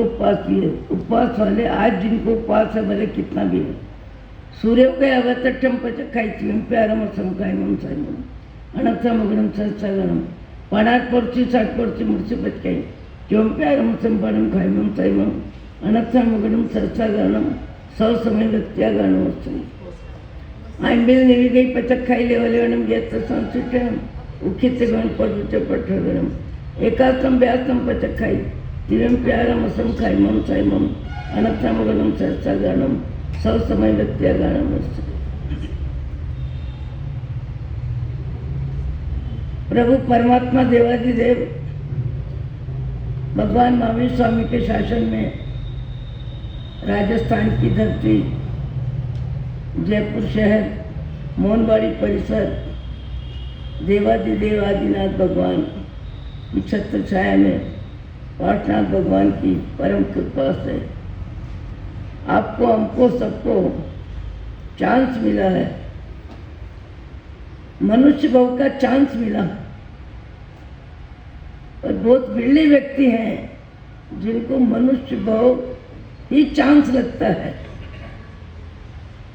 उपवास किए, उपवास वाले आज जिनको उपवास है भले कितना भी है, सूर्य उदय अवतट्टम पचखाई प्यारम समकायम साइम अनर्थमगुणम सहस्रगणम पणाट पोर्ची साठ पोर्ची मुर्ची पचकाई प्यारम संपणम खाइम साइम अनर्थमगुणम सहस्रगणम सौ समय व्यक्त्यागणम वस्तु आंबिल निविगई पचखाई लेवलेवनम गेत संस्कृतम उखित गण पठगणम एकात्म व्यासम पचखाई दिव्यम प्यारम असम खाइम साइम अनर्थमगुणम सहस्रगणम सौ समय व्यक्त्यागणम वस्तु। प्रभु परमात्मा देवादिदेव भगवान महावीर स्वामी के शासन में राजस्थान की धरती, जयपुर शहर, मोहनबाड़ी परिसर, देवादिदेव आदिनाथ भगवान की छत्र छाया में पाठनाथ भगवान की परम कृपा से आपको, हमको, सबको चांस मिला है, मनुष्य भाव का चांस मिला। और बहुत बिरले व्यक्ति हैं जिनको मनुष्य भाव ही चांस लगता है।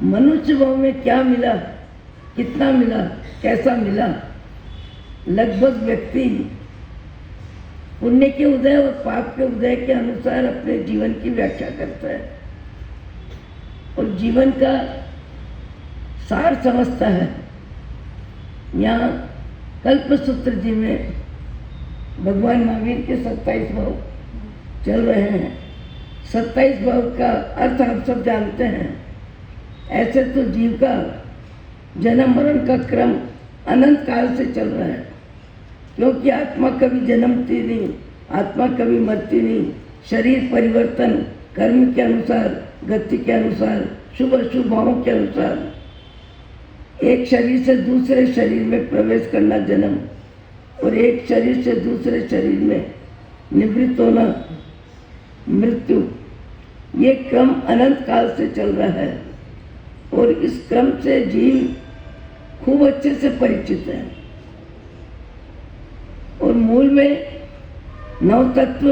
मनुष्य भाव में क्या मिला, कितना मिला, कैसा मिला, लगभग व्यक्ति पुण्य के उदय और पाप के उदय के अनुसार अपने जीवन की व्याख्या करता है और जीवन का सार समझता है। यहाँ कल्पसूत्र जी में भगवान महावीर के 27 भाव चल रहे हैं। 27 भाव का अर्थ आप सब जानते हैं। ऐसे तो जीव का जन्म मरण का क्रम अनंत काल से चल रहा है, क्योंकि आत्मा कभी जन्मती नहीं, आत्मा कभी मरती नहीं। शरीर परिवर्तन कर्म के अनुसार, गति के अनुसार, शुभ अशुभ भावों के अनुसार एक शरीर से दूसरे शरीर में प्रवेश करना जन्म, और एक शरीर से दूसरे शरीर में निवृत्त होना मृत्यु। ये क्रम अनंत काल से चल रहा है और इस क्रम से जीव खूब अच्छे से परिचित है। और मूल में 9 तत्व,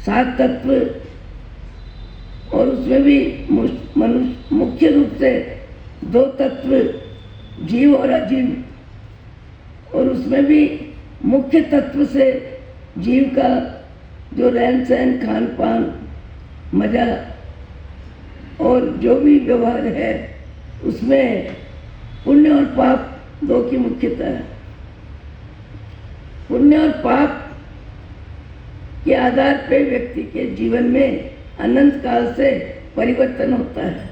7 तत्व, और उसमें भी मनुष्य मुख्य रूप से 2 तत्व, जीव और अजीव, और उसमें भी मुख्य तत्व से जीव का जो रहन सहन, खान पान, मजा और जो भी व्यवहार है, उसमें पुण्य और पाप 2 की मुख्यता है। पुण्य और पाप के आधार पर व्यक्ति के जीवन में अनंत काल से परिवर्तन होता है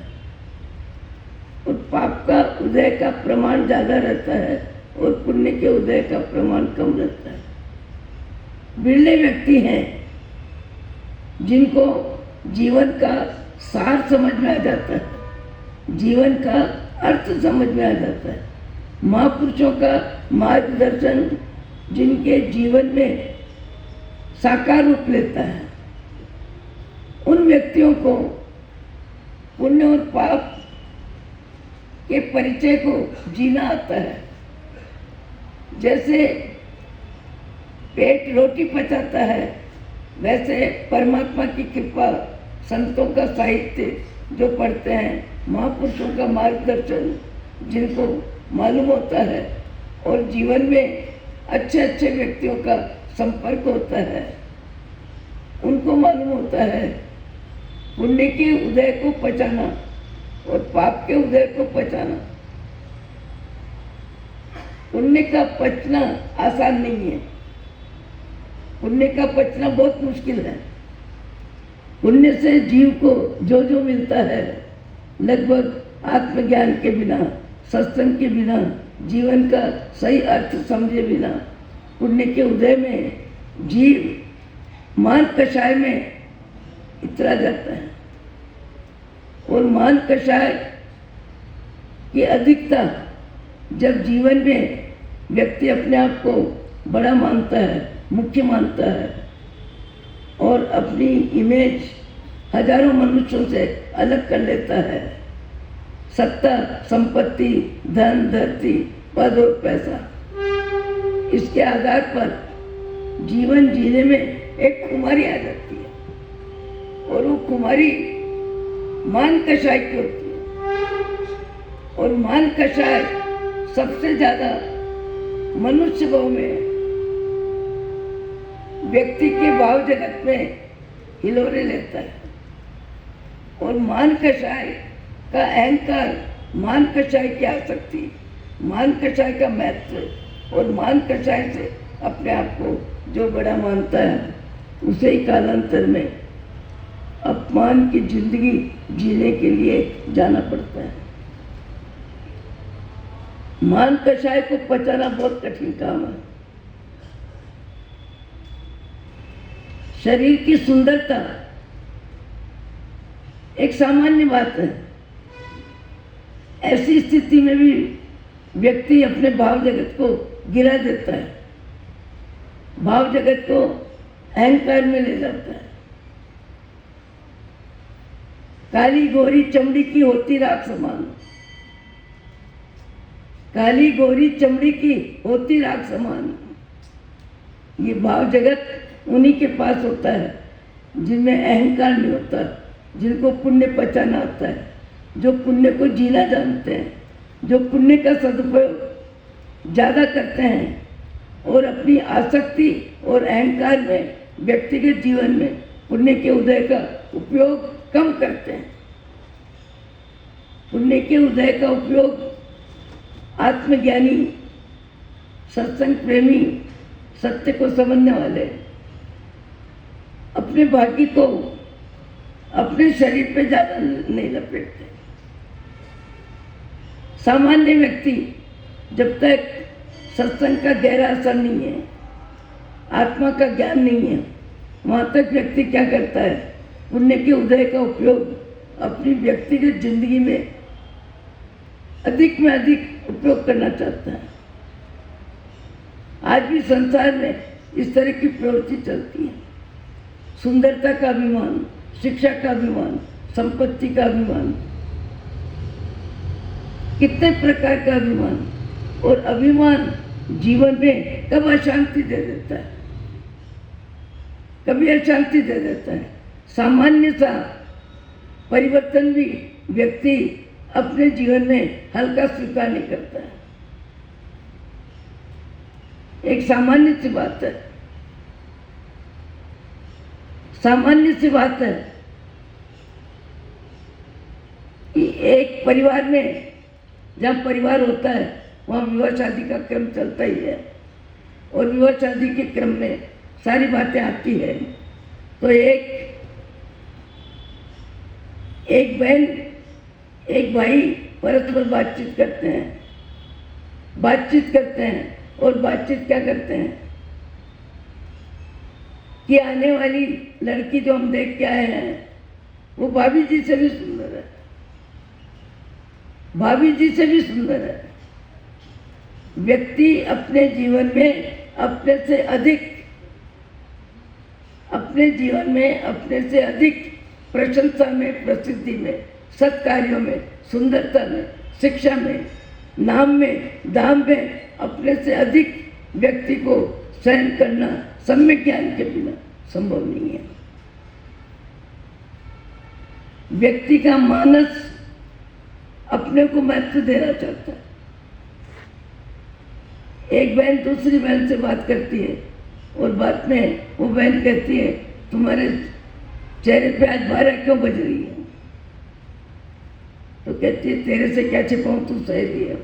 और पाप का उदय का प्रमाण ज़्यादा रहता है और पुण्य के उदय का प्रमाण कम रहता है। बिरले व्यक्ति हैं जिनको जीवन का सार समझ में आ जाता है, जीवन का अर्थ समझ में आ जाता है, महापुरुषों का मार्गदर्शन जिनके जीवन में साकार रूप लेता है, उन व्यक्तियों को पुण्य और पाप के परिचय को जीना आता है। जैसे पेट रोटी पचाता है, वैसे परमात्मा की कृपा, संतों का साहित्य जो पढ़ते हैं, महापुरुषों का मार्गदर्शन जिनको मालूम होता है और जीवन में अच्छे अच्छे व्यक्तियों का संपर्क होता है, उनको मालूम होता है पुण्य के उदय को पचाना और पाप के उदय को पचाना। पुण्य का पचना आसान नहीं है, पुण्य का पचना बहुत मुश्किल है। पुण्य से जीव को जो जो मिलता है, लगभग आत्मज्ञान के बिना, सत्संग के बिना, जीवन का सही अर्थ समझे बिना, पुण्य के उदय में जीव मान कषाय में इतरा जाता है। और मान कषाय की अधिकता जब जीवन में व्यक्ति अपने आप को बड़ा मानता है, मुख्य मानता है और अपनी इमेज हजारों मनुष्यों से अलग कर लेता है, सत्ता, संपत्ति, धन, धरती, पद और पैसा, इसके आधार पर जीवन जीने में एक खुमारी आ जाती है। और वो कुमारी मान कषाय की होती है। और मान कषाय सबसे ज्यादा मनुष्य भाव में, व्यक्ति के भाव जगत में हिलोरे लेता है। और मान कषाय का अहंकार, मान कषाय की आसक्ति, मान कषाय का महत्व और मान कषाय से अपने आप को जो बड़ा मानता है उसे ही कालांतर में अपमान की जिंदगी जीने के लिए जाना पड़ता है। मान कषाय को पचाना बहुत कठिन काम है। शरीर की सुंदरता एक सामान्य बात है। ऐसी स्थिति में भी व्यक्ति अपने भाव जगत को गिरा देता है, भाव जगत को अहंकार में ले जाता है। काली गोरी चमड़ी की होती राख समान, काली गोरी चमड़ी की होती राख समान। ये भाव जगत उन्हीं के पास होता है जिनमें अहंकार नहीं होता, जिनको पुण्य पचाना आता है, जो पुण्य को जीना जानते हैं, जो पुण्य का सदुपयोग ज़्यादा करते हैं और अपनी आसक्ति और अहंकार में, व्यक्तिगत जीवन में पुण्य के उदय का उपयोग कम करते हैं। पुण्य के उदय का उपयोग आत्मज्ञानी, सत्संग प्रेमी, सत्य को समझने वाले अपने भाग्य को अपने शरीर पे ज्यादा नहीं लपेटते। सामान्य व्यक्ति जब तक सत्संग का गहरा असर नहीं है, आत्मा का ज्ञान नहीं है, वहाँ तक व्यक्ति क्या करता है, पुण्य के उदय का उपयोग अपनी व्यक्तिगत जिंदगी में अधिक में अधिक उपयोग करना चाहता है। आज भी संसार में इस तरह की प्रवृत्ति चलती है। सुंदरता का अभिमान, शिक्षा का अभिमान, संपत्ति का अभिमान, कितने प्रकार का अभिमान। और अभिमान जीवन में कब अशांति दे देता है, कभी अशांति दे देता है। सामान्य सा परिवर्तन भी व्यक्ति अपने जीवन में हल्का स्वीकार नहीं करता है। एक सामान्य सी बात है, सामान्य सी बात है कि एक परिवार में, जहाँ परिवार होता है वहाँ विवाह शादी का क्रम चलता ही है। और विवाह शादी के क्रम में सारी बातें आती है। तो एक बहन, एक भाई परस्पर बातचीत करते हैं, और बातचीत क्या करते हैं कि आने वाली लड़की जो हम देख के आए हैं वो भाभी जी से भी सुंदर है, भाभी जी से भी सुंदर है। व्यक्ति अपने जीवन में अपने से अधिक प्रशंसा में, प्रसिद्धि में, सत्कार्यों में, सुंदरता में, शिक्षा में, नाम में, दाम में अपने से अधिक व्यक्ति को सहन करना सम्यक ज्ञान के बिना संभव नहीं है। व्यक्ति का मानस अपने को महत्व देना चाहता है। एक बहन दूसरी बहन से बात करती है और बात में वो बहन कहती है, तुम्हारे चेहरे पे आज 12 क्यों बज रही है? तो कहती है, तेरे से क्या छिपाऊं, तू सहेली है।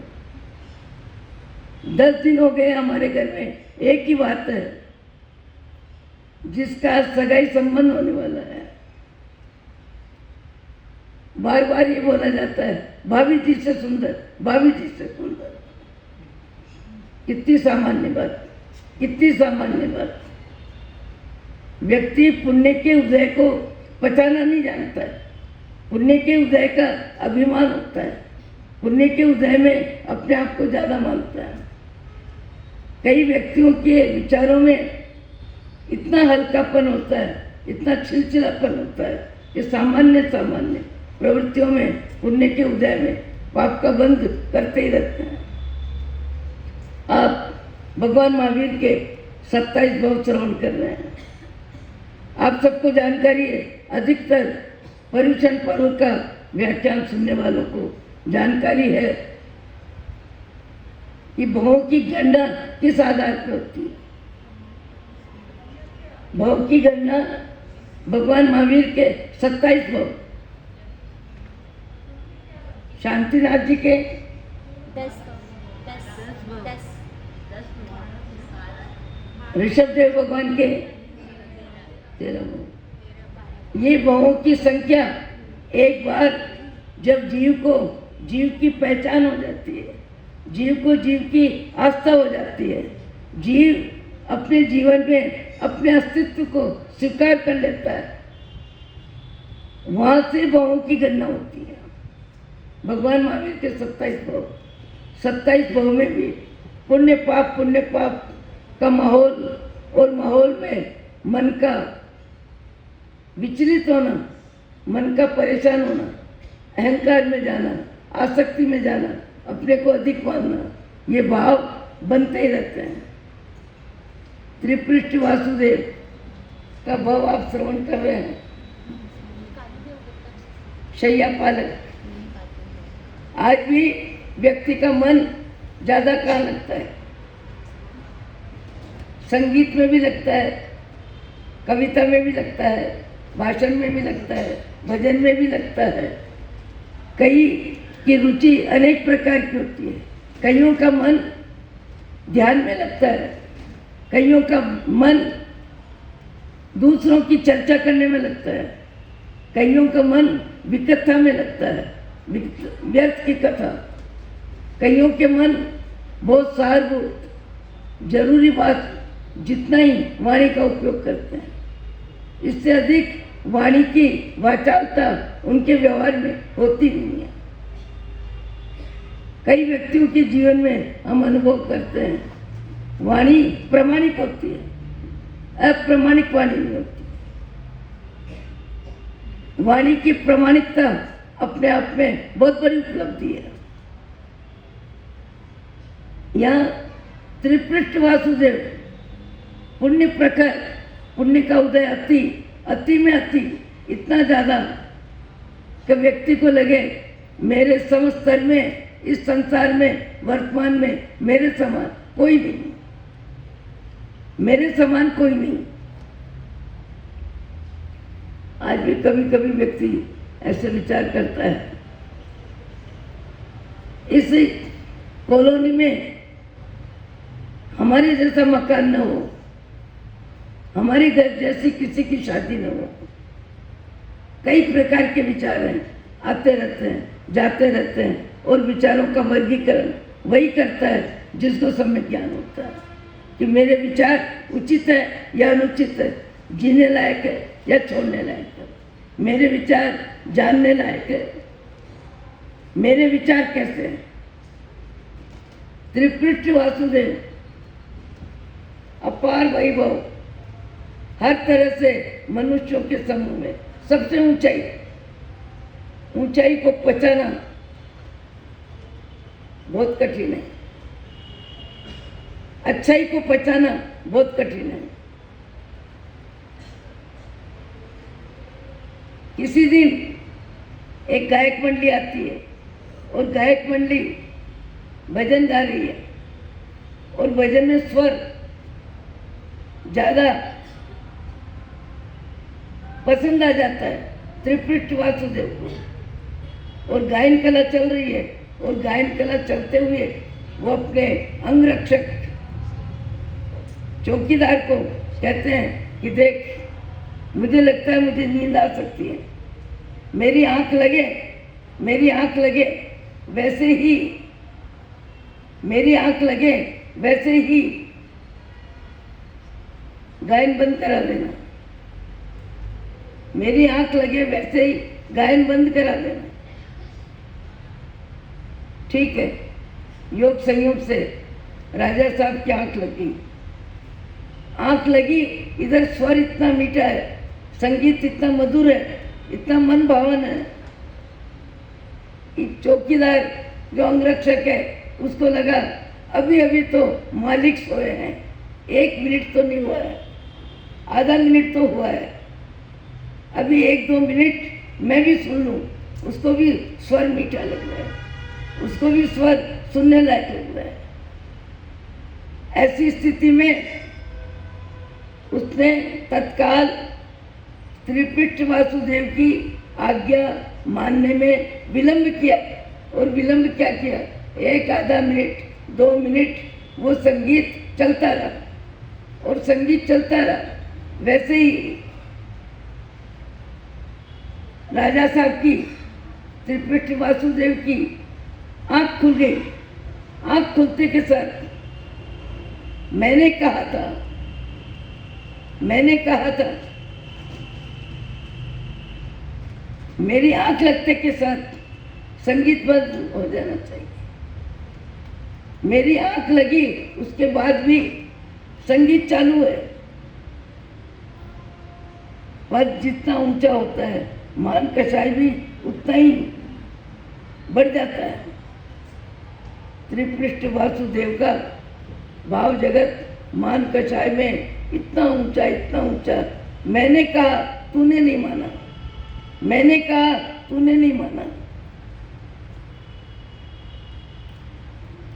10 दिन हो गए हमारे घर में एक ही बात है, जिसका सगाई संबंध होने वाला है, बार बार ये बोला जाता है, भाभी जी से सुंदर, भाभी जी से सुंदर। कितनी सामान्य बात, कितनी सामान्य बात। व्यक्ति पुण्य के उदय को पचाना नहीं जानता है। पुण्य के उदय का अभिमान होता है, पुण्य के उदय में अपने आप को ज्यादा मानता है। कई व्यक्तियों के विचारों में इतना हल्कापन होता है, इतना छिलछिलापन होता है कि सामान्य प्रवृत्तियों में, पुण्य के उदय में पाप का बंध करते ही रहते हैं। आप भगवान महावीर के 27 भाव श्रवण कर रहे हैं। आप सबको जानकारी है अधिकतर पर्यूषण पर्व का व्याख्यान सुनने वालों को जानकारी है कि भावों की गणना किस आधार पर होती है। भाव की गणना भगवान महावीर के 27 भाव, शांतिनाथ जी के 10 ऋषभदेव भगवान के 13 भाव। ये भावों की संख्या एक बार जब जीव की पहचान हो जाती है, जीव को जीव की आस्था हो जाती है, जीव अपने जीवन में अपने अस्तित्व को स्वीकार कर लेता है, वहां से भावों की गणना होती है। भगवान महावीर के 27 भाव में भी पुण्य पाप का माहौल और माहौल में मन का विचलित होना, मन का परेशान होना, अहंकार में जाना, आसक्ति में जाना, अपने को अधिक मानना, ये भाव बनते ही रहते हैं। त्रिपृष्ठ वासुदेव का भाव आप श्रवण कर रहे हैं। शैया पालक, आज भी व्यक्ति का मन ज्यादा कहाँ लगता है? संगीत में भी लगता है, कविता में भी लगता है, भाषण में भी लगता है, भजन में भी लगता है। कई की रुचि अनेक प्रकार की होती है। कईयों का मन ध्यान में लगता है, कईयों का मन दूसरों की चर्चा करने में लगता है, कईयों का मन विकथा में लगता है, व्यर्थ की कथा। कईयों के मन बहुत सारभूत जरूरी बात जितना ही वाणी का उपयोग करते हैं, इससे अधिक वाणी की वाचालता उनके व्यवहार में होती नहीं है। कई व्यक्तियों के जीवन में हम अनुभव करते हैं वाणी प्रामाणिक होती है, अप्रामाणिक वाणी नहीं होती। वाणी की प्रामाणिकता अपने आप में बहुत बड़ी उपलब्धि है। यहाँ त्रिपृष्ठ वासुदेव पुण्य प्रखर, पुण्य का उदय अति में अति, इतना ज्यादा कि व्यक्ति को लगे मेरे समस्तर में, इस संसार में, वर्तमान में मेरे समान कोई नहीं, मेरे समान कोई नहीं। आज भी कभी कभी व्यक्ति ऐसे विचार करता है। इस कॉलोनी में हमारे जैसा मकान न हो, हमारे घर जैसी किसी की शादी न हो। कई प्रकार के विचार हैं, आते रहते हैं, जाते रहते हैं, और विचारों का वर्गीकरण वही करता है जिसको सम्यक ज्ञान होता है कि मेरे विचार उचित है या अनुचित है, जीने लायक है या छोड़ने लायक है, मेरे विचार जानने लायक है, मेरे विचार कैसे हैं। त्रिपृष्ठ वासुदेव अपार वैभव, हर तरह से मनुष्यों के समूह में सबसे ऊंचाई को पहचाना बहुत कठिन है, अच्छाई को पहचाना बहुत कठिन है। किसी दिन एक गायक मंडली आती है और गायक मंडली भजन गा रही है और भजन में स्वर ज्यादा पसंद आ जाता है त्रिपृष्ठ वासुदेव को, और गायन कला चल रही है, और गायन कला चलते हुए वो अपने अंगरक्षक चौकीदार को कहते हैं कि देख, मुझे लगता है मुझे नींद आ सकती है, मेरी आंख लगे वैसे ही गायन बंद करा देना, मेरी आंख लगे वैसे ही गायन बंद करा देना। ठीक है, योग संयोग से राजा साहब की आंख लगी, इधर स्वर इतना मीठा है, संगीत इतना मधुर है, इतना मन भावन है। चौकीदार जो अंगरक्षक है उसको लगा अभी तो मालिक सोए हैं, 1 मिनट तो नहीं हुआ है, आधा मिनट तो हुआ है, अभी 1-2 मिनट मैं भी सुन लूँ, उसको भी स्वर मीठा लग रहा है, उसको भी स्वर सुनने लायक लग रहा है। ऐसी स्थिति में उसने तत्काल त्रिपिष्ट वासुदेव की आज्ञा मानने में विलंब किया। और विलंब क्या किया, 1-आधा मिनट 2 मिनट वो संगीत चलता रहा और संगीत चलता रहा। वैसे ही राजा साहब की, त्रिपिष्ट वासुदेव की आंख खुल गई। आंख खुलते के साथ मैंने कहा था मेरी आंख लगते के साथ संगीत बंद हो जाना चाहिए। मेरी आंख लगी, उसके बाद भी संगीत चालू है। पद जितना ऊंचा होता है, मान कषाय भी उतना ही बढ़ जाता है। त्रिपृष्ठ वासुदेव का भाव जगत मान कषाय में इतना ऊंचा। मैंने कहा तूने नहीं माना, मैंने कहा तूने नहीं माना।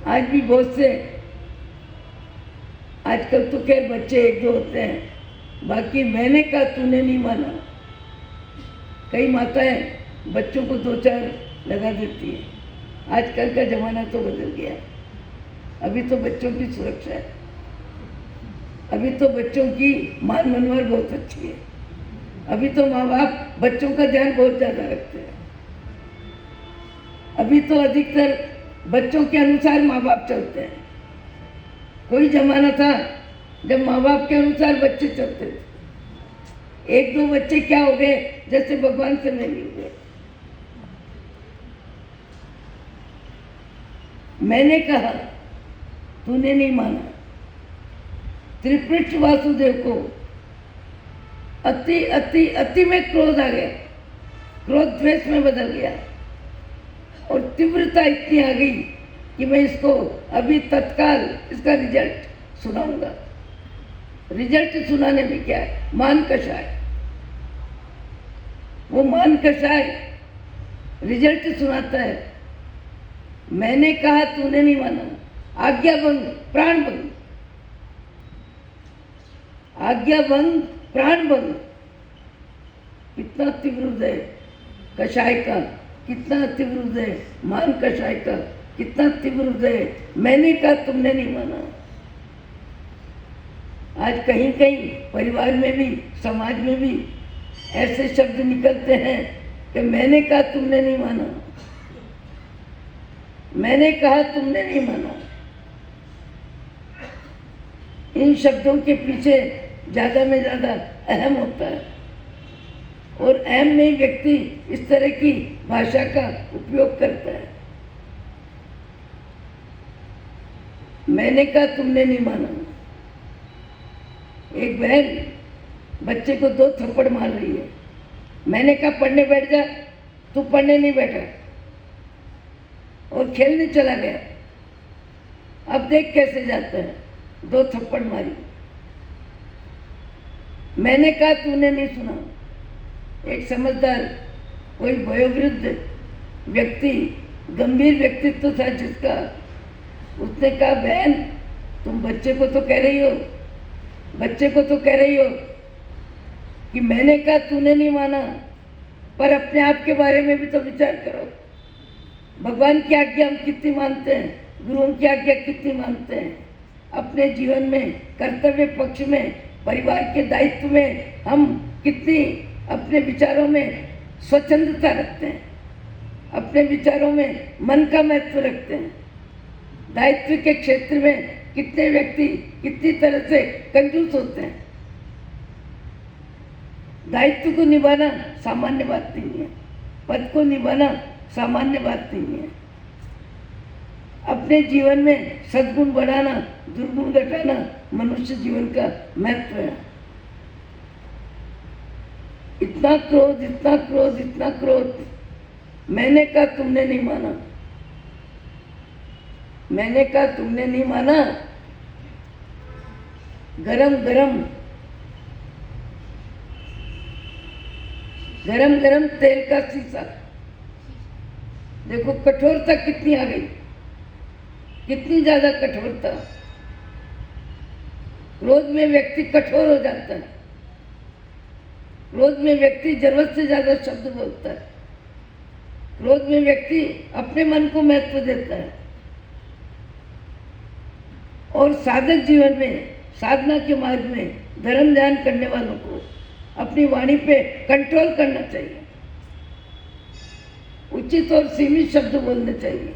आज भी बहुत से, आजकल तो खैर बच्चे 1-2 होते हैं, बाकी मैंने कहा तूने नहीं माना। कई माताएं बच्चों को 2-4 लगा देती है। आजकल का जमाना तो बदल गया। अभी तो बच्चों की सुरक्षा है, अभी तो बच्चों की मान मनोवर बहुत अच्छी है। अभी तो माँ बाप बच्चों का ध्यान बहुत ज्यादा रखते हैं। अभी तो अधिकतर बच्चों के अनुसार माँ बाप चलते हैं। कोई जमाना था जब माँ बाप के अनुसार बच्चे चलते थे। 1-2 बच्चे क्या हो गए, जैसे भगवान से मिल गए। मैंने कहा तूने नहीं माना। त्रिपृष्ठ वासुदेव को अति में क्रोध आ गया, क्रोध द्वेष में बदल गया और तीव्रता इतनी आ गई कि मैं इसको अभी तत्काल इसका रिजल्ट सुनाऊंगा। रिजल्ट सुनाने में क्या है, मान कषाय। वो मान कषाय रिजल्ट सुनाता है। मैंने कहा तूने नहीं माना, आज्ञा भंग, प्राण भंग, आज्ञा भंग, प्राण भंग। कितना तीव्र हृदय कषाय का, कितना तीव्र हृदय मान कषाय का, कितना तीव्र हृदय मैंने कहा तुमने नहीं माना। आज कहीं कहीं परिवार में भी, समाज में भी ऐसे शब्द निकलते हैं कि मैंने कहा तुमने नहीं माना, मैंने कहा तुमने नहीं माना। इन शब्दों के पीछे ज्यादा में ज्यादा अहम होता है और अहम में ही व्यक्ति इस तरह की भाषा का उपयोग करता है। मैंने कहा तुमने नहीं माना। एक बहन बच्चे को 2 थप्पड़ मार रही है। मैंने कहा पढ़ने बैठ जा, तू पढ़ने नहीं बैठा और खेलने चला गया। अब देख कैसे जाता है, 2 थप्पड़ मारी। मैंने कहा तूने नहीं सुना। एक समझदार, कोई वयोवृद्ध व्यक्ति, गंभीर व्यक्तित्व था जिसका, उसने कहा बहन तुम बच्चे को तो कह रही हो कि मैंने कहा तूने नहीं माना, पर अपने आप के बारे में भी तो विचार करो। भगवान की आज्ञा हम कितनी मानते हैं, गुरुओं की आज्ञा कितनी मानते हैं। अपने जीवन में, कर्तव्य पक्ष में, परिवार के दायित्व में हम कितनी अपने विचारों में स्वच्छंदता रखते हैं, अपने विचारों में मन का महत्व रखते हैं। दायित्व के क्षेत्र में कितने व्यक्ति कितनी तरह से कंजूस होते हैं। दायित्व को निभाना सामान्य बात नहीं है, पद को निभाना सामान्य बात नहीं है। अपने जीवन में सद्गुण बढ़ाना, दुर्गुण घटाना मनुष्य जीवन का महत्व है। इतना क्रोध, इतना क्रोध, इतना क्रोध। मैंने कहा तुमने नहीं माना, मैंने कहा तुमने नहीं माना। गरम गरम गरम गरम तेल का शीशा, देखो कठोरता कितनी आ गई, कितनी ज्यादा कठोरता। क्रोध में व्यक्ति कठोर हो जाता है, क्रोध में व्यक्ति जरूरत से ज्यादा शब्द बोलता है, क्रोध में व्यक्ति अपने मन को महत्व देता है। और साधक जीवन में, साधना के मार्ग में धर्म ध्यान करने वालों को अपनी वाणी पे कंट्रोल करना चाहिए, उचित और सीमित शब्द बोलने चाहिए।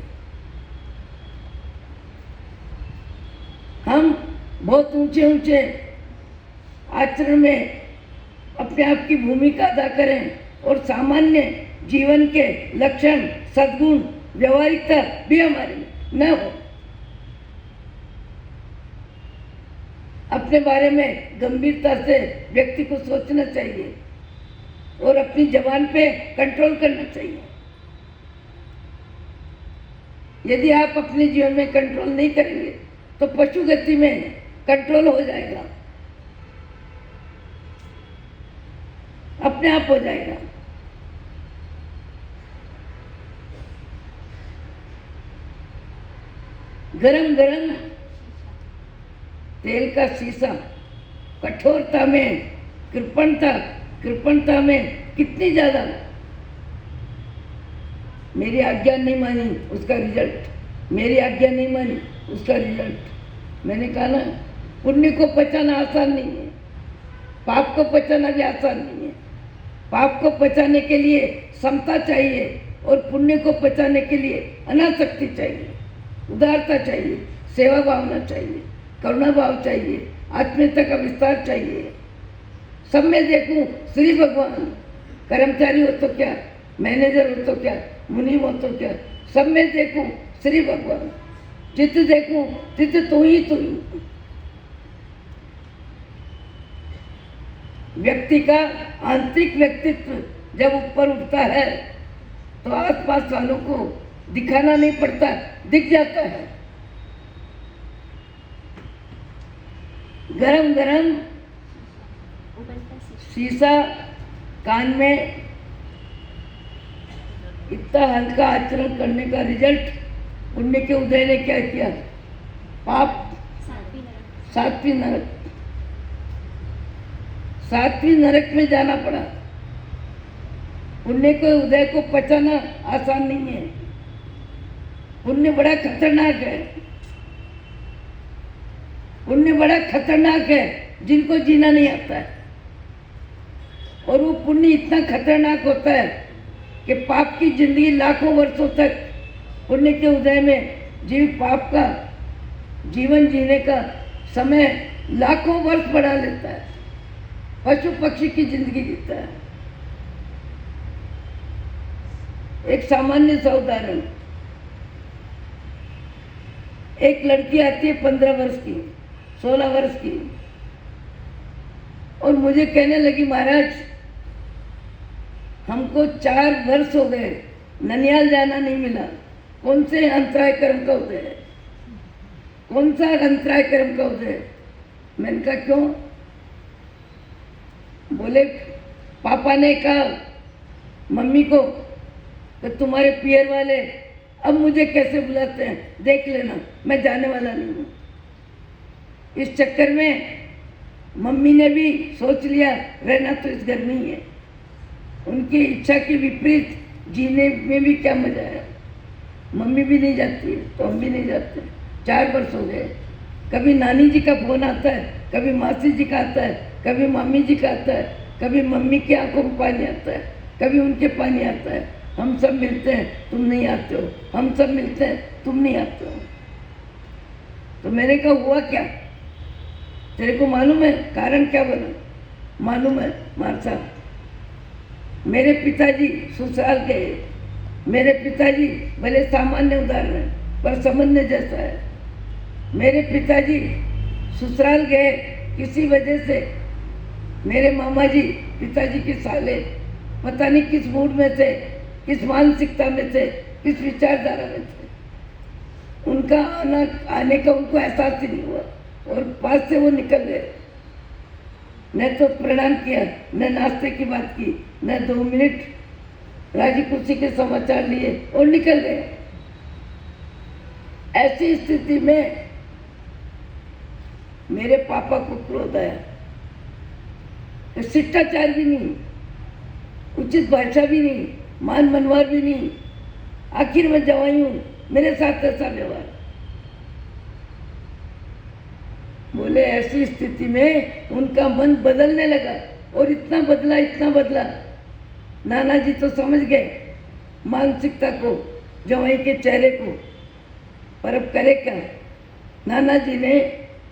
हम बहुत ऊंचे ऊंचे आचरण में अपने आप की भूमिका अदा करें और सामान्य जीवन के लक्षण, सद्गुण, व्यवहारिकता भी हमारे में न हो। अपने बारे में गंभीरता से व्यक्ति को सोचना चाहिए और अपनी जबान पे कंट्रोल करना चाहिए। यदि आप अपने जीवन में कंट्रोल नहीं करेंगे तो पशु गति में कंट्रोल हो जाएगा, अपने आप हो जाएगा। गरम गरम तेल का शीशा, कठोरता में कृपणता, कृपणता में कितनी ज्यादा। मेरी आज्ञा नहीं मानी उसका रिजल्ट, मेरी आज्ञा नहीं मानी उसका रिजल्ट। मैंने कहा ना, पुण्य को पचाना आसान नहीं है, पाप को पचाना भी आसान नहीं है। पाप को पचाने के लिए समता चाहिए और पुण्य को पचाने के लिए अनासक्ति चाहिए, उदारता चाहिए, सेवा भावना चाहिए, करुणा भाव चाहिए, आत्मीयता का विस्तार चाहिए। सब में देखूं श्री भगवान, कर्मचारी हो तो क्या, मैनेजर हो तो क्या, मुनीम हो तो क्या, सब में देखूं श्री भगवान। जित देखूं तित तू ही तू ही। व्यक्ति का आंतरिक व्यक्तित्व जब ऊपर उठता है तो आसपास वालों को दिखाना नहीं पड़ता, दिख जाता है। गरम गरम शीशा कान में, इतना हल्का आचरण करने का रिजल्ट पुण्य के उदय ने क्या किया? पाप सातवीं नरक, सातवीं नरक में जाना पड़ा। पुण्य के उदय को पचाना आसान नहीं है, पुण्य बड़ा खतरनाक है, पुण्य बड़ा खतरनाक है जिनको जीना नहीं आता है। और वो पुण्य इतना खतरनाक होता है कि पाप की जिंदगी लाखों वर्षों तक पुण्य के उदय में जीव पाप का जीवन जीने का समय लाखों वर्ष बढ़ा लेता है, पशु पक्षी की जिंदगी जीता है। एक सामान्य सा उदाहरण, एक लड़की आती है 15 वर्ष की, 16 वर्ष की, और मुझे कहने लगी, महाराज हमको 4 वर्ष हो गए, ननियाल जाना नहीं मिला। कौन से अंतराय कर्म का उदय है? कौन सा अंतराय कर्म का उदय है? मैंने कहा क्यों? बोले पापा ने कहा मम्मी को कि तुम्हारे पियर वाले अब मुझे कैसे बुलाते हैं, देख लेना, मैं जाने वाला नहीं हूँ। इस चक्कर में मम्मी ने भी सोच लिया रहना तो इस घर में ही है। उनकी इच्छा के विपरीत जीने में भी क्या मजा है। मम्मी भी नहीं जाती है तो हम भी नहीं जाते। 4 वर्ष हो गए। कभी नानी जी का फोन आता है, कभी मासी जी का आता है, कभी मामी जी का आता है, कभी मम्मी की आंखों में पानी आता है, कभी उनके पानी आता है। हम सब मिलते हैं, तुम नहीं आते हो, हम सब मिलते हैं, तुम नहीं आते हो। तो मैंने कहा हुआ क्या? तेरे को मालूम है कारण क्या बना? मालूम है मार साहब, मेरे पिताजी ससुराल गए। मेरे पिताजी भले सामान्य उदाहरण है पर समझने जैसा है। मेरे पिताजी ससुराल गए किसी वजह से। मेरे मामा जी पिताजी के साले पता नहीं किस मूड में थे, किस मानसिकता में थे, किस विचारधारा में थे। उनका आने का उनको एहसास ही नहीं हुआ और पास से वो निकल गए। मैं तो प्रणाम किया, मैं नाश्ते की बात की, मैं 2 मिनट राजी खुशी के समाचार लिए और निकल गए। ऐसी स्थिति में मेरे पापा को क्रोध आया। शिष्टाचार भी नहीं, उचित भाषा भी नहीं, मान मनवार भी नहीं, आखिर में जवाई हूं, मेरे साथ ऐसा व्यवहार। बोले ऐसी स्थिति में उनका मन बदलने लगा और इतना बदला। नाना जी तो समझ गए मानसिकता को, जवाई के चेहरे को, पर अब करे क्या। नाना जी ने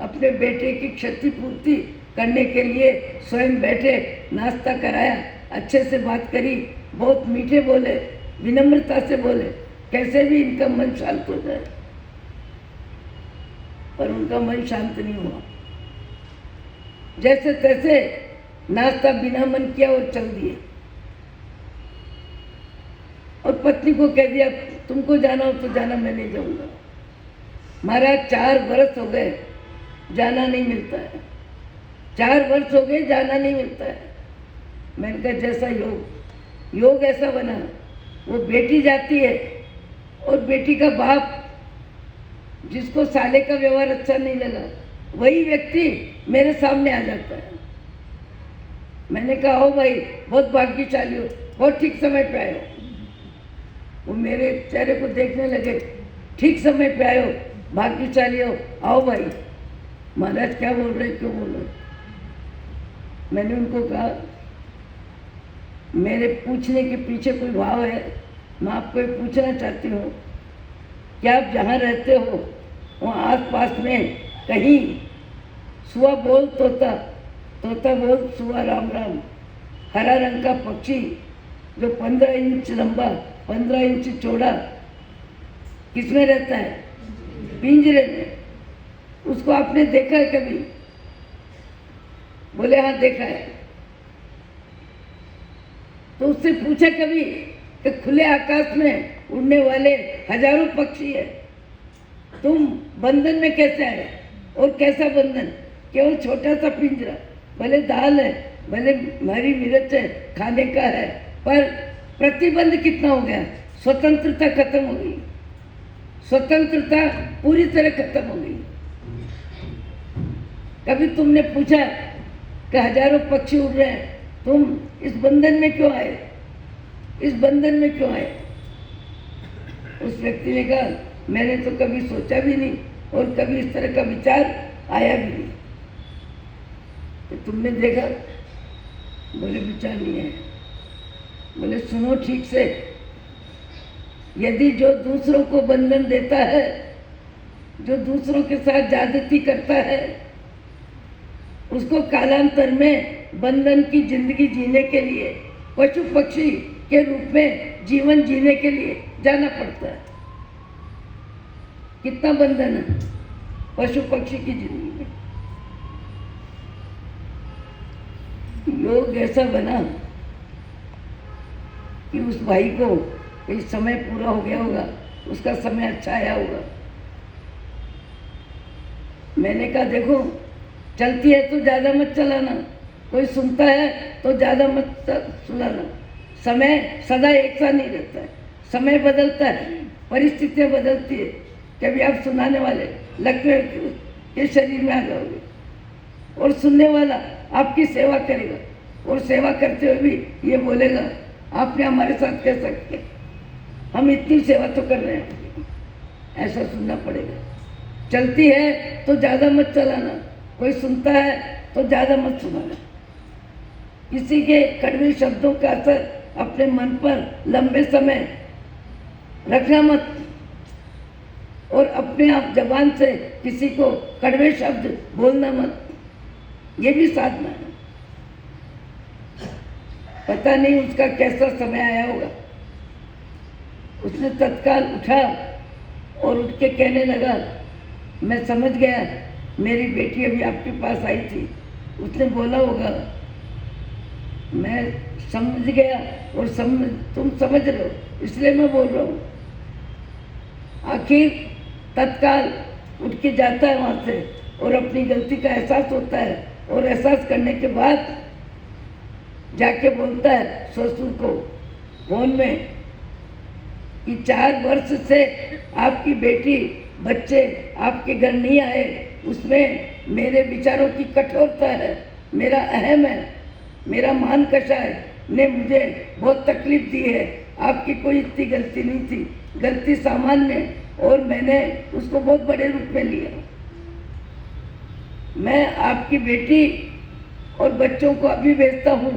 अपने बेटे की क्षतिपूर्ति करने के लिए स्वयं बैठे, नाश्ता कराया, अच्छे से बात करी, बहुत मीठे बोले, विनम्रता से बोले, कैसे भी इनका मन शांत हो जाए। पर उनका मन शांत नहीं हुआ। जैसे तैसे नाश्ता बिना मन किया और चल दिए और पत्नी को कह दिया तुमको जाना हो तो जाना, मैं नहीं जाऊंगा। महाराज 4 वर्ष हो गए जाना नहीं मिलता है, 4 वर्ष हो गए जाना नहीं मिलता है। मैंने कहा जैसा योग ऐसा बना, वो बेटी जाती है और बेटी का बाप जिसको साले का व्यवहार अच्छा नहीं लगा, वही व्यक्ति मेरे सामने आ जाता है। मैंने कहा हो भाई, बहुत भाग्यशाली हो, बहुत ठीक समय पे आए हो। वो मेरे चेहरे को देखने लगे, ठीक समय पे आए हो, भाग्यशाली हो, आओ भाई। महाराज क्या बोल रहे, क्यों बोल रहे? मैंने उनको कहा मेरे पूछने के पीछे कोई भाव है। मैं आपको ये पूछना चाहती हूँ कि आप जहाँ रहते हो वहाँ आस पास में कहीं सुआ बोल तोता, तोता बोल सुआ राम राम, हरा रंग का पक्षी जो 15 इंच लंबा 15 इंच चौड़ा किसमें रहता है? पिंजरे में। उसको आपने देखा है कभी? बोले हाँ देखा है। तो उससे पूछा कभी कि खुले आकाश में उड़ने वाले हजारों पक्षी है, तुम बंधन में कैसे आए? और कैसा बंधन? केवल छोटा सा पिंजरा, भले दाल है, भले हरी मिर्च है, खाने का है, पर प्रतिबंध कितना हो गया? स्वतंत्रता खत्म हो गई, स्वतंत्रता पूरी तरह खत्म हो गई। कभी तुमने पूछा कि हजारों पक्षी उड़ रहे हैं, तुम इस बंधन में क्यों आए? इस बंधन में क्यों आए? उस व्यक्ति ने कहा मैंने तो कभी सोचा भी नहीं और कभी इस तरह का विचार आया भी नहीं। तो तुमने देखा? बोले विचार नहीं है। बोले सुनो ठीक से, यदि जो दूसरों को बंधन देता है, जो दूसरों के साथ ज्यादती करता है, उसको कालांतर में बंधन की जिंदगी जीने के लिए पशु पक्षी के रूप में जीवन जीने के लिए जाना पड़ता है। कितना बंधन है पशु पक्षी की जिंदगी में। योग ऐसा बना कि उस भाई को कोई समय पूरा हो गया होगा, उसका समय अच्छा आया होगा। मैंने कहा देखो चलती है तो ज़्यादा मत चलाना, कोई सुनता है तो ज़्यादा मत सुनाना। समय सदा एक सा नहीं रहता है, समय बदलता है, परिस्थितियाँ बदलती है। कभी आप सुनाने वाले लकवे के शरीर में आ जाओगे और सुनने वाला आपकी सेवा करेगा और सेवा करते हुए भी ये बोलेगा आपने हमारे साथ कैसा किया, हम इतनी सेवा तो कर रहे हैं। ऐसा सुनना पड़ेगा। चलती है तो ज़्यादा मत चलाना, कोई सुनता है तो ज़्यादा मत सुनाना। किसी के कड़वे शब्दों का असर अपने मन पर लंबे समय रखना मत, और अपने आप जबान से किसी को कड़वे शब्द बोलना मत। ये भी साधना है। पता नहीं उसका कैसा समय आया होगा, उसने तत्काल उठा और उठ के कहने लगा मैं समझ गया, मेरी बेटी अभी आपके पास आई थी, उसने बोला होगा, मैं समझ गया और तुम समझ रहे हो इसलिए मैं बोल रहा हूँ। आखिर तत्काल उठ के जाता है वहाँ से और अपनी गलती का एहसास होता है, और एहसास करने के बाद जाके बोलता है ससुर को फोन में कि 4 वर्ष से आपकी बेटी बच्चे आपके घर नहीं आए, उसमें मेरे विचारों की कठोरता है, मेरा अहम है, मेरा मान कषाय ने मुझे बहुत तकलीफ दी है। आपकी कोई इतनी गलती नहीं थी, गलती सामान्य है और मैंने उसको बहुत बड़े रूप में लिया। मैं आपकी बेटी और बच्चों को अभी भेजता हूँ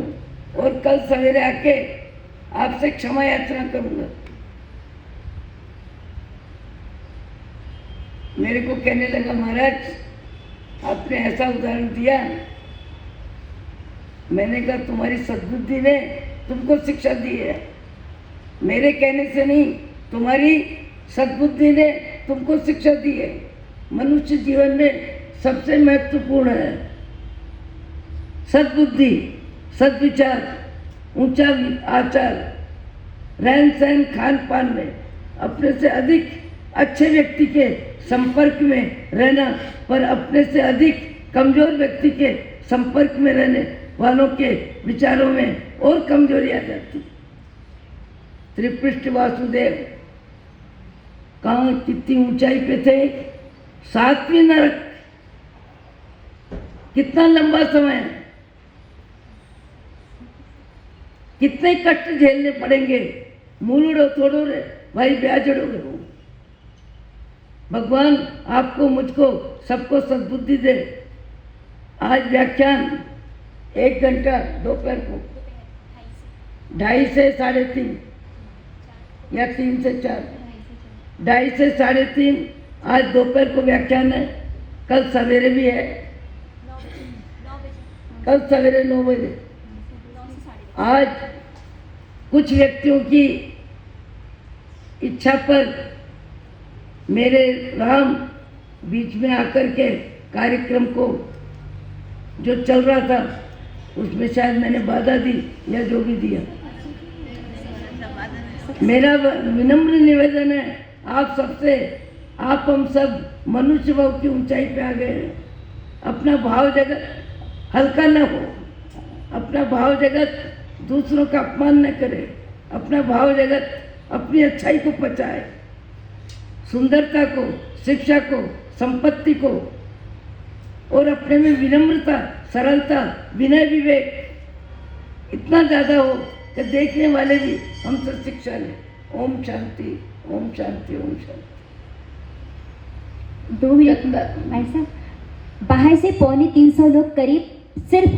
और कल सवेरे आके आपसे क्षमा याचना करूँगा। मेरे को कहने लगा महाराज आपने ऐसा उदाहरण दिया। मैंने कहा तुम्हारी सद्बुद्धि ने तुमको शिक्षा दी है, मेरे कहने से नहीं, तुम्हारी सद्बुद्धि ने तुमको शिक्षा दी है। मनुष्य जीवन में सबसे महत्वपूर्ण है सद्बुद्धि, सद्विचार, ऊंचा आचार, रहन सहन, खान पान में अपने से अधिक अच्छे व्यक्ति के संपर्क में रहना, पर अपने से अधिक कमजोर व्यक्ति के संपर्क में रहने वालों के विचारों में और कमजोरी आ जाती। त्रिपृष्ठ वासुदेव कहाँ कितनी ऊंचाई पे थे, 7वीं नरक, कितना लंबा समय है, कितने कष्ट झेलने पड़ेंगे। मूलड़ो तोड़ो रे भाई, ब्याजड़ो रे। भगवान आपको, मुझको, सबको सद्बुद्धि दे। आज व्याख्यान 1 घंटा दोपहर को 2:30 से 3:30 या 3 से 4, 2:30 से 3:30 आज दोपहर को व्याख्यान है। कल सवेरे भी है, कल सवेरे 9 बजे। आज कुछ व्यक्तियों की इच्छा पर मेरे राम बीच में आकर के कार्यक्रम को जो चल रहा था उसमें शायद मैंने बाधा दी या जो भी दिया। मेरा विनम्र निवेदन है आप सबसे, आप हम सब मनुष्य भाव की ऊंचाई पे आ गए हैं। अपना भाव जगत हल्का न हो, अपना भाव जगत दूसरों का अपमान न करे, अपना भाव जगत अपनी अच्छाई को पचाए, सुंदरता को, शिक्षा को, संपत्ति को, और अपने में विनम्रता, सरलता, विनय, विवेक इतना ज़्यादा हो कि देखने वाले भी हमसे शिक्षा लें। ओम शांति, ओम शांति, ओम शांति। 2 मिनट भाई साहब, बाहर से 250 लोग करीब सिर्फ